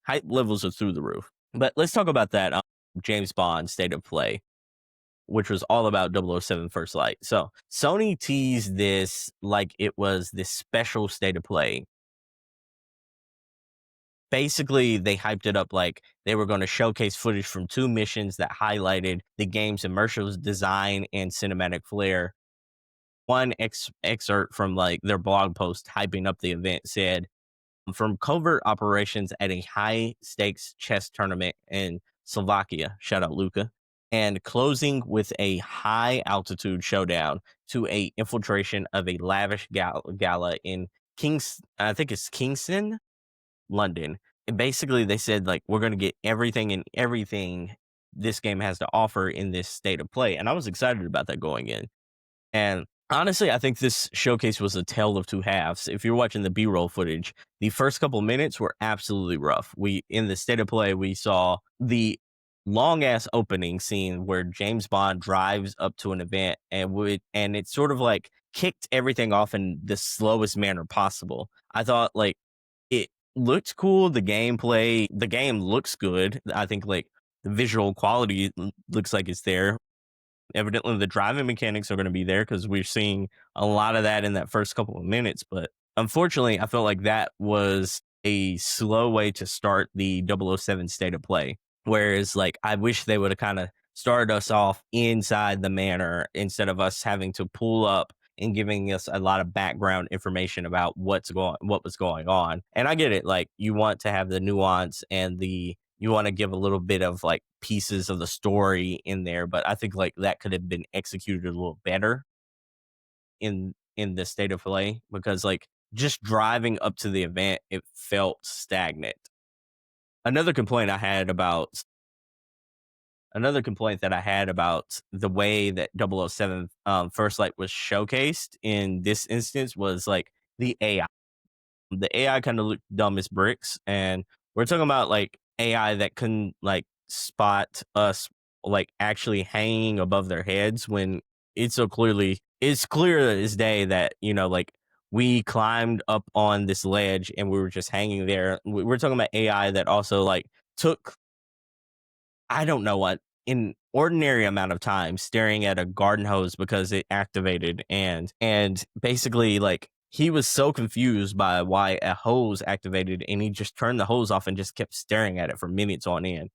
hype levels are through the roof. But let's talk about that James Bond State of Play, which was all about 007 First Light. So Sony teased this like it was this special State of Play. Basically, they hyped it up like they were going to showcase footage from 2 missions that highlighted the game's immersive design and cinematic flair. One excerpt from like their blog post hyping up the event said, from covert operations at a high stakes chess tournament in Slovakia, shout out Luca, and closing with a high altitude showdown to a infiltration of a lavish gala in I think it's Kingston, London. And basically they said like we're going to get everything this game has to offer in this State of Play. And I was excited about that going in. And honestly, I think this showcase was a tale of two halves. If you're watching the B-roll footage, the first couple minutes were absolutely rough. In the State of Play, we saw the long ass opening scene where James Bond drives up to an event and it sort of like kicked everything off in the slowest manner possible. I thought like it looked cool. The game looks good. I think like the visual quality looks like it's there. Evidently, the driving mechanics are going to be there because we're seeing a lot of that in that first couple of minutes. But unfortunately, I felt like that was a slow way to start the 007 State of Play. Whereas, like, I wish they would have kind of started us off inside the manor instead of us having to pull up and giving us a lot of background information about what was going on. And I get it, like you want to have the nuance and you want to give a little bit of like pieces of the story in there, but I think like that could have been executed a little better in the State of Play because like just driving up to the event, it felt stagnant. Another complaint that I had about the way that 007 First Light was showcased in this instance was like the AI. The AI kind of looked dumb as bricks, and we're talking about like AI that couldn't like spot us like actually hanging above their heads when it's clear as day that like we climbed up on this ledge and we were just hanging there. We're talking about AI that also like took I don't know what an ordinary amount of time staring at a garden hose because it activated and basically like he was so confused by why a hose activated and he just turned the hose off and just kept staring at it for minutes on end.